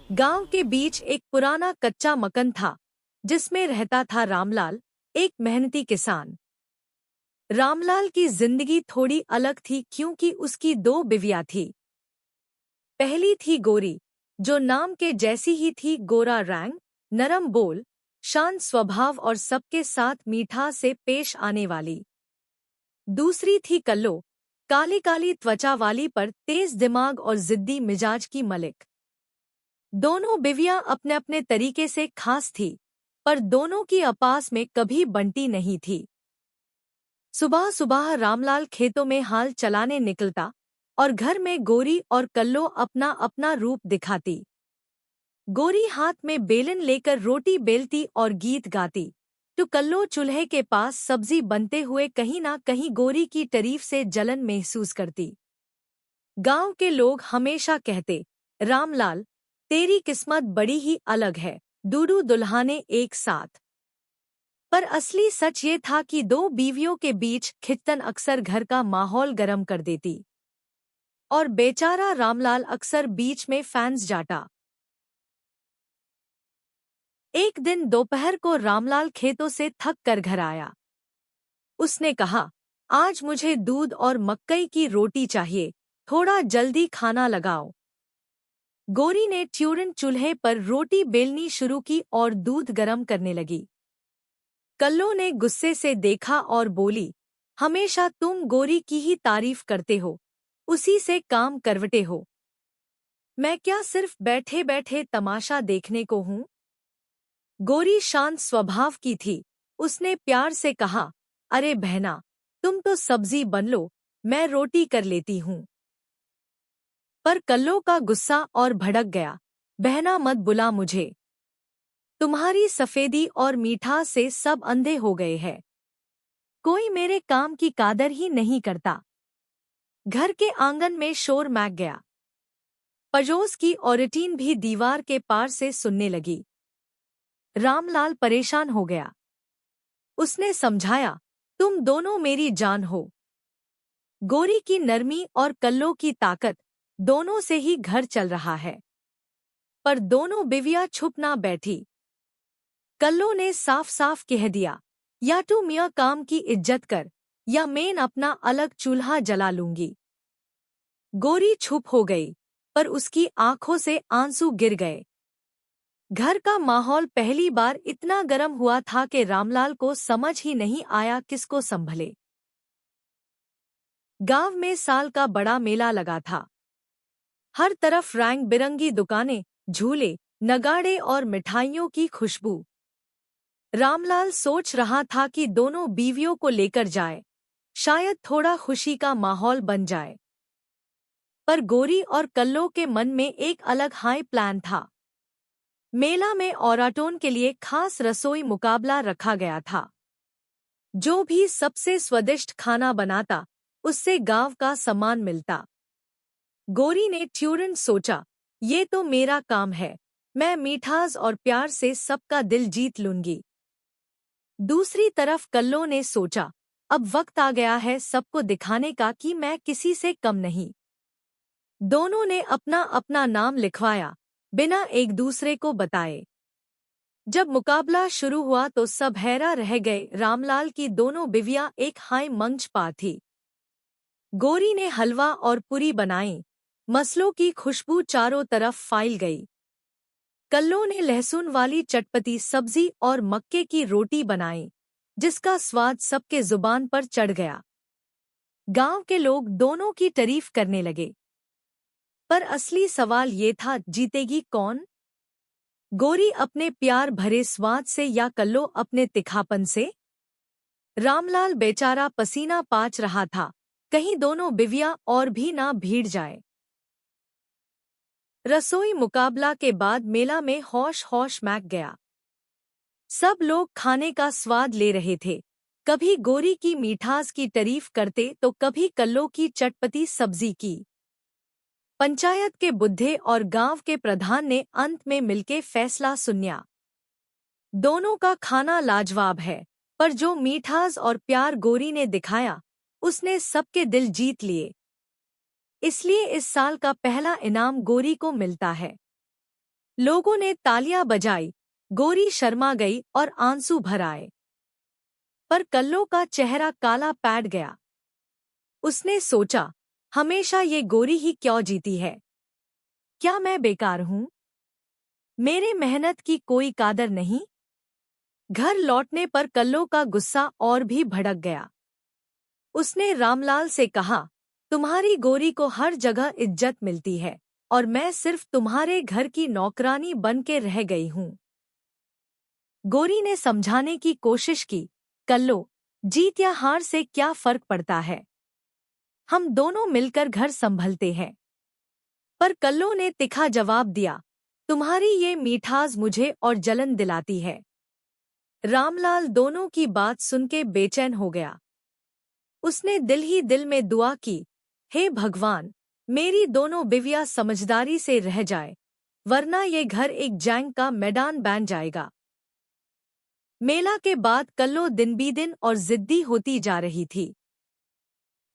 गांव के बीच एक पुराना कच्चा मकान था जिसमें रहता था रामलाल, एक मेहनती किसान। रामलाल की जिंदगी थोड़ी अलग थी क्योंकि उसकी दो बीवियां थी। पहली थी गोरी, जो नाम के जैसी ही थी, गोरा रंग, नरम बोल, शांत स्वभाव और सबके साथ मीठा से पेश आने वाली। दूसरी थी कल्लो, काली काली त्वचा वाली पर तेज दिमाग और जिद्दी मिजाज की मलिक। दोनों बीवियां अपने अपने तरीके से खास थी, पर दोनों की आपस में कभी बनती नहीं थी। सुबह सुबह रामलाल खेतों में हाल चलाने निकलता और घर में गोरी और कल्लो अपना अपना रूप दिखाती। गोरी हाथ में बेलन लेकर रोटी बेलती और गीत गाती, तो कल्लो चूल्हे के पास सब्जी बनते हुए कहीं ना कहीं गोरी की तारीफ से जलन महसूस करती। गांव के लोग हमेशा कहते, रामलाल, तेरी किस्मत बड़ी ही अलग है, दूडू दुल्हाने एक साथ। पर असली सच ये था कि दो बीवियों के बीच खिंचतन अक्सर घर का माहौल गर्म कर देती। और बेचारा रामलाल अक्सर बीच में फैंस जाता। एक दिन दोपहर को रामलाल खेतों से थक कर घर आया। उसने कहा, आज मुझे दूध और मकई की रोटी चाहिए, थोड़ा जल्दी खाना लगाओ। गोरी ने ट्यूरन चूल्हे पर रोटी बेलनी शुरू की और दूध गर्म करने लगी। कल्लो ने गुस्से से देखा और बोली, हमेशा तुम गोरी की ही तारीफ करते हो, उसी से काम करवटे हो। मैं क्या सिर्फ बैठे बैठे तमाशा देखने को हूँ? गोरी शांत स्वभाव की थी। उसने प्यार से कहा, अरे बहना, तुम तो सब्जी बन लो, मैं रोटी कर लेती हूँ। पर कल्लो का गुस्सा और भड़क गया, बहना मत बुला मुझे, तुम्हारी सफेदी और मीठा से सब अंधे हो गए हैं। कोई मेरे काम की कादर ही नहीं करता। घर के आंगन में शोर मच गया। पड़ोस की औरतें भी दीवार के पार से सुनने लगी। रामलाल परेशान हो गया। उसने समझाया, तुम दोनों मेरी जान हो। गोरी की नरमी और कल्लो की ताकत, दोनों से ही घर चल रहा है। पर दोनों बीवियां चुप ना बैठी। कल्लो ने साफ साफ कह दिया, या तू मियाँ काम की इज्जत कर, या मैं अपना अलग चूल्हा जला लूंगी। गोरी चुप हो गई, पर उसकी आंखों से आंसू गिर गए। घर का माहौल पहली बार इतना गर्म हुआ था कि रामलाल को समझ ही नहीं आया किसको संभले। गांव में साल का बड़ा मेला लगा था। हर तरफ रंग बिरंगी दुकानें, झूले, नगाड़े और मिठाइयों की खुशबू। रामलाल सोच रहा था कि दोनों बीवियों को लेकर जाए, शायद थोड़ा खुशी का माहौल बन जाए। पर गोरी और कल्लो के मन में एक अलग हाई प्लान था। मेला में औरतों के लिए खास रसोई मुकाबला रखा गया था। जो भी सबसे स्वादिष्ट खाना बनाता, उससे गांव का सम्मान मिलता। गोरी ने तुरंत सोचा, ये तो मेरा काम है, मैं मिठास और प्यार से सबका दिल जीत लूंगी। दूसरी तरफ कल्लो ने सोचा, अब वक्त आ गया है सबको दिखाने का कि मैं किसी से कम नहीं। दोनों ने अपना अपना नाम लिखवाया, बिना एक दूसरे को बताए। जब मुकाबला शुरू हुआ तो सब हैरान रह गए। रामलाल की दोनों बीवियां एक हाई मंच पर थी। गोरी ने हलवा और पूरी बनाई, मसलों की खुशबू चारों तरफ फैल गई। कल्लो ने लहसुन वाली चटपटी सब्जी और मक्के की रोटी बनाई, जिसका स्वाद सबके जुबान पर चढ़ गया। गांव के लोग दोनों की तारीफ करने लगे। पर असली सवाल ये था, जीतेगी कौन? गोरी अपने प्यार भरे स्वाद से या कल्लो अपने तिखापन से? रामलाल बेचारा पसीना पाच रहा था, कहीं दोनों बीवियां और भी ना भीड़ जाए। रसोई मुकाबला के बाद मेला में हौश हौश मच गया। सब लोग खाने का स्वाद ले रहे थे। कभी गोरी की मिठास की तारीफ करते तो कभी कल्लो की चटपटी सब्जी की। पंचायत के बुढ़े और गांव के प्रधान ने अंत में मिलके फैसला सुनाया, दोनों का खाना लाजवाब है, पर जो मिठास और प्यार गोरी ने दिखाया, उसने सबके दिल जीत लिए। इसलिए इस साल का पहला इनाम गोरी को मिलता है। लोगों ने तालियां बजाई, गोरी शर्मा गई और आंसू भर आए। पर कल्लो का चेहरा काला पैट गया। उसने सोचा, हमेशा ये गोरी ही क्यों जीती है? क्या मैं बेकार हूँ? मेरे मेहनत की कोई कादर नहीं? घर लौटने पर कल्लो का गुस्सा और भी भड़क गया। उसने रामलाल से कहा, तुम्हारी गोरी को हर जगह इज्जत मिलती है और मैं सिर्फ तुम्हारे घर की नौकरानी बन के रह गई हूँ। गोरी ने समझाने की कोशिश की, कल्लो, जीत या हार से क्या फर्क पड़ता है? हम दोनों मिलकर घर संभलते हैं। पर कल्लो ने तिखा जवाब दिया, तुम्हारी ये मिठास मुझे और जलन दिलाती है। रामलाल दोनों की बात सुन के बेचैन हो गया। उसने दिल ही दिल में दुआ की, हे भगवान, मेरी दोनों बीवियां समझदारी से रह जाए, वरना ये घर एक जंग का मैदान बन जाएगा। मेला के बाद कल्लो दिन-बी-दिन और जिद्दी होती जा रही थी।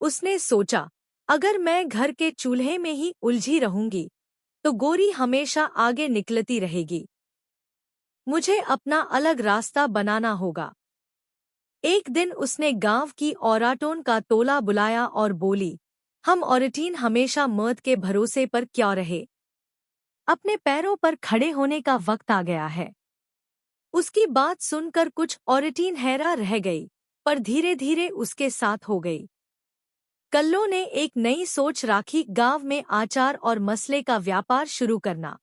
उसने सोचा, अगर मैं घर के चूल्हे में ही उलझी रहूंगी, तो गोरी हमेशा आगे निकलती रहेगी। मुझे अपना अलग रास्ता बनाना होगा। एक दिन उसने गांव की औरतों का टोला बुलाया और बोली, हम औरतें हमेशा मर्द के भरोसे पर क्यों रहे? अपने पैरों पर खड़े होने का वक्त आ गया है। उसकी बात सुनकर कुछ औरतें हैरान रह गई, पर धीरे धीरे उसके साथ हो गई। कल्लो ने एक नई सोच राखी, गांव में आचार और मसले का व्यापार शुरू करना।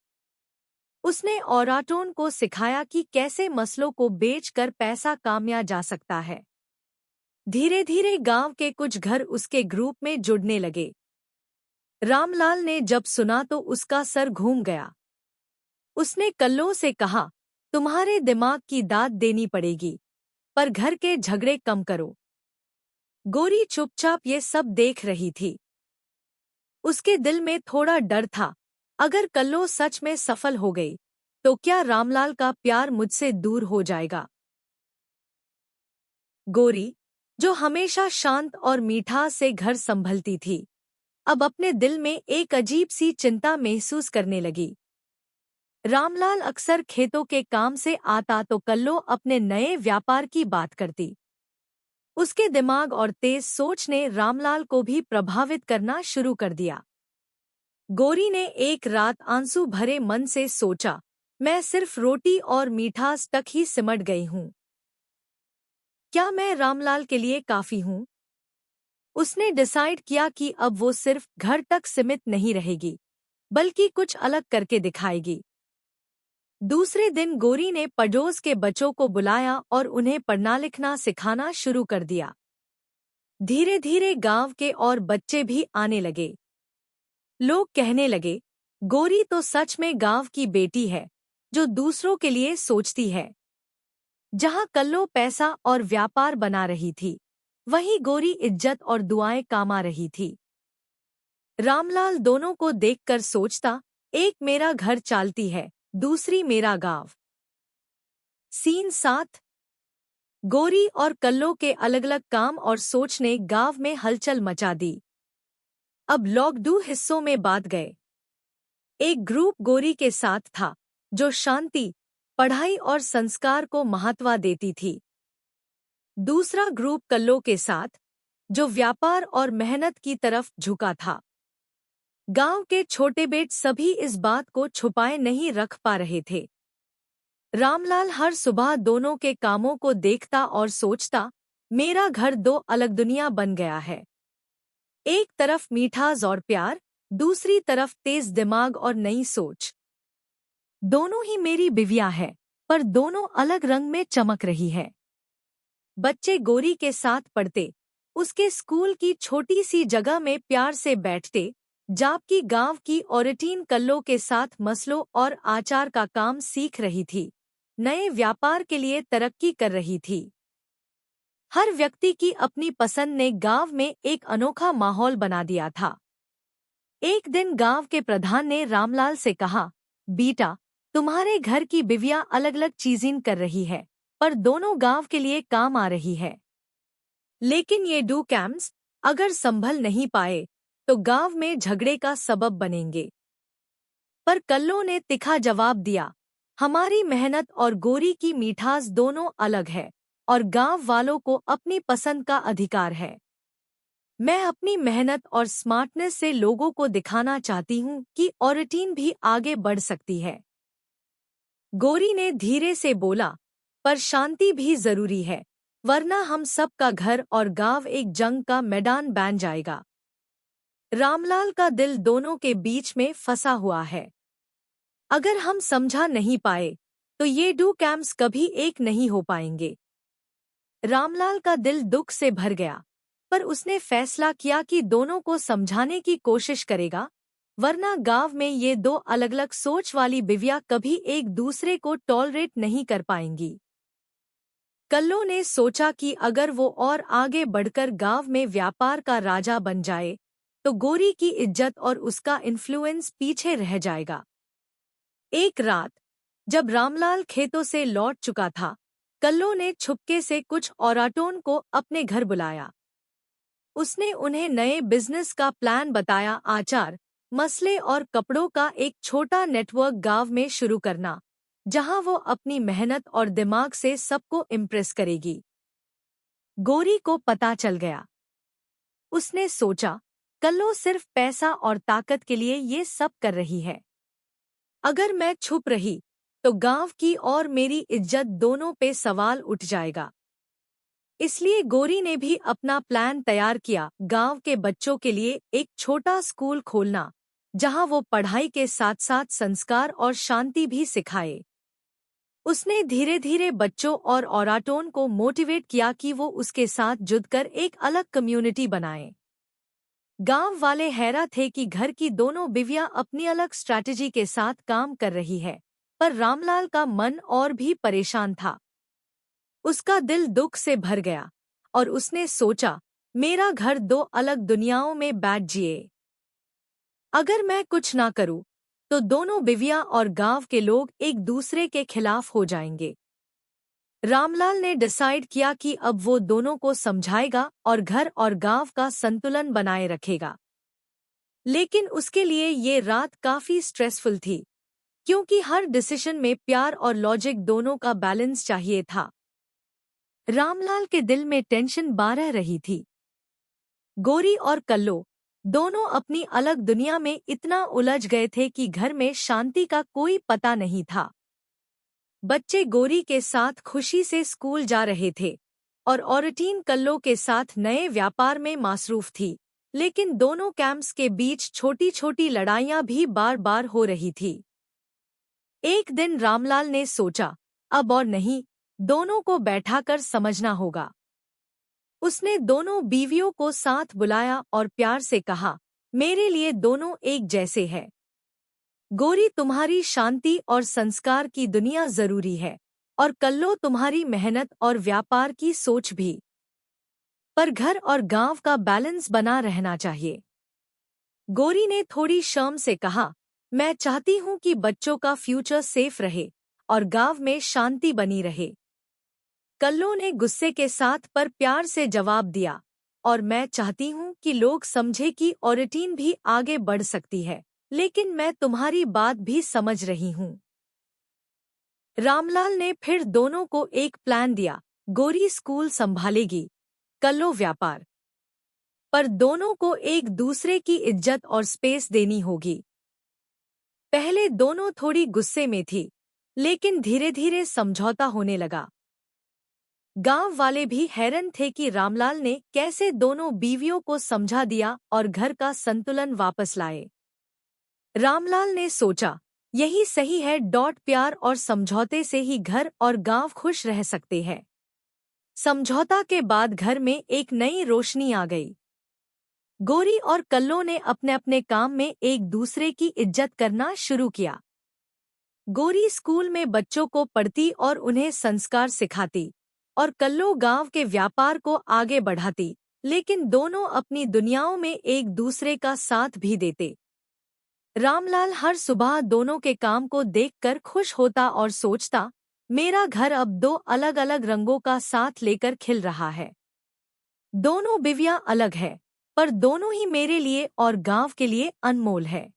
उसने औरतों को सिखाया कि कैसे मसलों को बेचकर पैसा कमाया जा सकता है। धीरे धीरे गांव के कुछ घर उसके ग्रुप में जुड़ने लगे। रामलाल ने जब सुना तो उसका सर घूम गया। उसने कल्लो से कहा, तुम्हारे दिमाग की दाद देनी पड़ेगी, पर घर के झगड़े कम करो। गोरी चुपचाप ये सब देख रही थी। उसके दिल में थोड़ा डर था, अगर कल्लो सच में सफल हो गई, तो क्या रामलाल का प्यार मुझसे दूर हो जाएगा? गोरी, जो हमेशा शांत और मीठा से घर संभलती थी, अब अपने दिल में एक अजीब सी चिंता महसूस करने लगी। रामलाल अक्सर खेतों के काम से आता तो कल्लो अपने नए व्यापार की बात करती। उसके दिमाग और तेज सोच ने रामलाल को भी प्रभावित करना शुरू कर दिया। गोरी ने एक रात आंसू भरे मन से सोचा, मैं सिर्फ रोटी और मिठास तक ही सिमट गई हूँ। क्या मैं रामलाल के लिए काफी हूँ? उसने डिसाइड किया कि अब वो सिर्फ घर तक सीमित नहीं रहेगी, बल्कि कुछ अलग करके दिखाएगी। दूसरे दिन गोरी ने पड़ोस के बच्चों को बुलाया और उन्हें पढ़ना लिखना सिखाना शुरू कर दिया। धीरे धीरे गांव के और बच्चे भी आने लगे। लोग कहने लगे, गोरी तो सच में गांव की बेटी है, जो दूसरों के लिए सोचती है। जहां कल्लो पैसा और व्यापार बना रही थी, वहीं गोरी इज्जत और दुआएं कमा रही थी। रामलाल दोनों को देखकर सोचता, एक मेरा घर चालती है, दूसरी मेरा गांव। सीन 7। गोरी और कल्लो के अलग अलग काम और सोच ने गांव में हलचल मचा दी। अब लोग दो हिस्सों में बांट गए। एक ग्रुप गोरी के साथ था, जो शांति, पढ़ाई और संस्कार को महत्व देती थी। दूसरा ग्रुप कल्लो के साथ, जो व्यापार और मेहनत की तरफ झुका था। गांव के छोटे बेट सभी इस बात को छुपाए नहीं रख पा रहे थे। रामलाल हर सुबह दोनों के कामों को देखता और सोचता, मेरा घर दो अलग दुनिया बन गया है। एक तरफ मिठास और प्यार, दूसरी तरफ तेज दिमाग और नई सोच। दोनों ही मेरी बीवियां हैं, पर दोनों अलग रंग में चमक रही है। बच्चे गोरी के साथ पढ़ते, उसके स्कूल की छोटी सी जगह में प्यार से बैठते, जबकि गांव की औरतें कल्लो के साथ मसलों और आचार का काम सीख रही थी, नए व्यापार के लिए तरक्की कर रही थी। हर व्यक्ति की अपनी पसंद ने गांव में एक अनोखा माहौल बना दिया था। एक दिन गांव के प्रधान ने रामलाल से कहा, बेटा, तुम्हारे घर की बीवियां अलग अलग चीजें कर रही है, पर दोनों गांव के लिए काम आ रही है। लेकिन ये दो कैम्प्स अगर संभल नहीं पाए, तो गांव में झगड़े का सबब बनेंगे। पर कल्लो ने तिखा जवाब दिया, हमारी मेहनत और गोरी की मिठास दोनों अलग है और गांव वालों को अपनी पसंद का अधिकार है। मैं अपनी मेहनत और स्मार्टनेस से लोगों को दिखाना चाहती हूँ कि ओरेटीन भी आगे बढ़ सकती है। गोरी ने धीरे से बोला, पर शांति भी जरूरी है, वरना हम सब का घर और गांव एक जंग का मैदान बन जाएगा। रामलाल का दिल दोनों के बीच में फंसा हुआ है। अगर हम समझा नहीं पाए तो ये दो कैंप्स कभी एक नहीं हो पाएंगे। रामलाल का दिल दुख से भर गया, पर उसने फैसला किया कि दोनों को समझाने की कोशिश करेगा, वरना गांव में ये दो अलग अलग सोच वाली बीवियां कभी एक दूसरे को टॉलरेट नहीं कर पाएंगी। कल्लो ने सोचा कि अगर वो और आगे बढ़कर गांव में व्यापार का राजा बन जाए तो गोरी की इज्जत और उसका इन्फ्लुएंस पीछे रह जाएगा। एक रात जब रामलाल खेतों से लौट चुका था, कल्लो ने छुपके से कुछ औरतों को अपने घर बुलाया। उसने उन्हें नए बिजनेस का प्लान बताया, आचार, मसले और कपड़ों का एक छोटा नेटवर्क गांव में शुरू करना, जहां वो अपनी मेहनत और दिमाग से सबको इम्प्रेस करेगी। गोरी को पता चल गया। उसने सोचा, कल्लो सिर्फ पैसा और ताकत के लिए ये सब कर रही है। अगर मैं छुप रही तो गांव की और मेरी इज्जत दोनों पे सवाल उठ जाएगा। इसलिए गोरी ने भी अपना प्लान तैयार किया, गांव के बच्चों के लिए एक छोटा स्कूल खोलना, जहां वो पढ़ाई के साथ साथ संस्कार और शांति भी सिखाए। उसने धीरे धीरे बच्चों और औरतों को मोटिवेट किया कि वो उसके साथ जुड़कर एक अलग कम्युनिटी बनाएं। गांव वाले हैरान थे कि घर की दोनों बीवियां अपनी अलग स्ट्रैटेजी के साथ काम कर रही है, पर रामलाल का मन और भी परेशान था। उसका दिल दुख से भर गया और उसने सोचा, मेरा घर दो अलग दुनियाओं में बैठ जिए। अगर मैं कुछ ना करूं तो दोनों बीवियां और गांव के लोग एक दूसरे के खिलाफ हो जाएंगे। रामलाल ने डिसाइड किया कि अब वो दोनों को समझाएगा और घर और गांव का संतुलन बनाए रखेगा। लेकिन उसके लिए ये रात काफी स्ट्रेसफुल थी, क्योंकि हर डिसीजन में प्यार और लॉजिक दोनों का बैलेंस चाहिए था। रामलाल के दिल में टेंशन बारह रही थी। गोरी और कल्लो दोनों अपनी अलग दुनिया में इतना उलझ गए थे कि घर में शांति का कोई पता नहीं था। बच्चे गोरी के साथ खुशी से स्कूल जा रहे थे और औरतीन कल्लो के साथ नए व्यापार में मसरूफ थी, लेकिन दोनों कैंप्स के बीच छोटी छोटी लड़ाइयां भी बार बार हो रही थी। एक दिन रामलाल ने सोचा, अब और नहीं, दोनों को बैठाकर समझना होगा। उसने दोनों बीवियों को साथ बुलाया और प्यार से कहा, मेरे लिए दोनों एक जैसे हैं। गोरी तुम्हारी शांति और संस्कार की दुनिया जरूरी है और कल्लो तुम्हारी मेहनत और व्यापार की सोच भी। पर घर और गांव का बैलेंस बना रहना चाहिए। गोरी ने थोड़ी शर्म से कहा, मैं चाहती हूं कि बच्चों का फ्यूचर सेफ रहे और गांव में शांति बनी रहे। कल्लो ने गुस्से के साथ पर प्यार से जवाब दिया, और मैं चाहती हूं कि लोग समझे कि ओरेटीन भी आगे बढ़ सकती है, लेकिन मैं तुम्हारी बात भी समझ रही हूं। रामलाल ने फिर दोनों को एक प्लान दिया, गोरी स्कूल संभालेगी, कल्लो व्यापार। पर दोनों को एक दूसरे की इज्जत और स्पेस देनी होगी। पहले दोनों थोड़ी गुस्से में थी, लेकिन धीरे धीरे समझौता होने लगा। गांव वाले भी हैरान थे कि रामलाल ने कैसे दोनों बीवियों को समझा दिया और घर का संतुलन वापस लाए। रामलाल ने सोचा, यही सही है, प्यार और समझौते से ही घर और गांव खुश रह सकते हैं। समझौता के बाद घर में एक नई रोशनी आ गई। गोरी और कल्लो ने अपने अपने काम में एक दूसरे की इज्जत करना शुरू किया। गोरी स्कूल में बच्चों को पढ़ती और उन्हें संस्कार सिखाती, और कल्लो गांव के व्यापार को आगे बढ़ाती, लेकिन दोनों अपनी दुनियाओं में एक दूसरे का साथ भी देते। रामलाल हर सुबह दोनों के काम को देखकर खुश होता और सोचता, मेरा घर अब दो अलग अलग रंगों का साथ लेकर खिल रहा है। दोनों बीवियां अलग है, पर दोनों ही मेरे लिए और गांव के लिए अनमोल है।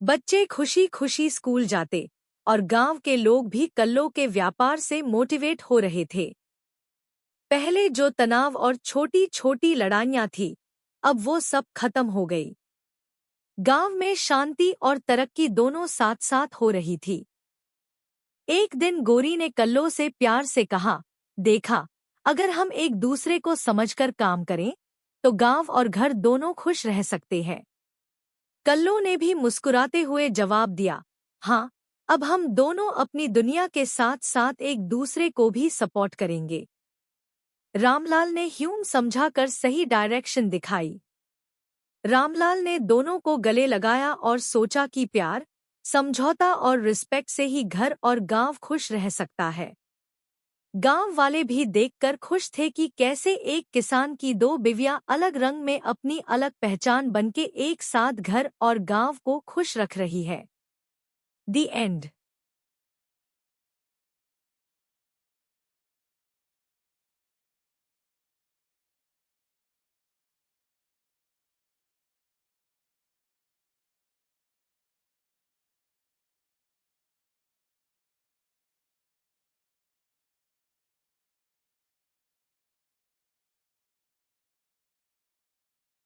बच्चे खुशी खुशी स्कूल जाते और गांव के लोग भी कल्लों के व्यापार से मोटिवेट हो रहे थे। पहले जो तनाव और छोटी छोटी लड़ाइयां थी, अब वो सब खत्म हो गई। गांव में शांति और तरक्की दोनों साथ साथ हो रही थी। एक दिन गोरी ने कल्लो से प्यार से कहा, देखा, अगर हम एक दूसरे को समझकर काम करें तो गांव और घर दोनों खुश रह सकते हैं। कल्लो ने भी मुस्कुराते हुए जवाब दिया, हाँ, अब हम दोनों अपनी दुनिया के साथ साथ एक दूसरे को भी सपोर्ट करेंगे। रामलाल ने ह्यूम समझाकर सही डायरेक्शन दिखाई। रामलाल ने दोनों को गले लगाया और सोचा कि प्यार, समझौता और रिस्पेक्ट से ही घर और गांव खुश रह सकता है। गांव वाले भी देखकर खुश थे कि कैसे एक किसान की दो बीवियां अलग रंग में अपनी अलग पहचान बनके एक साथ घर और गांव को खुश रख रही है। The end.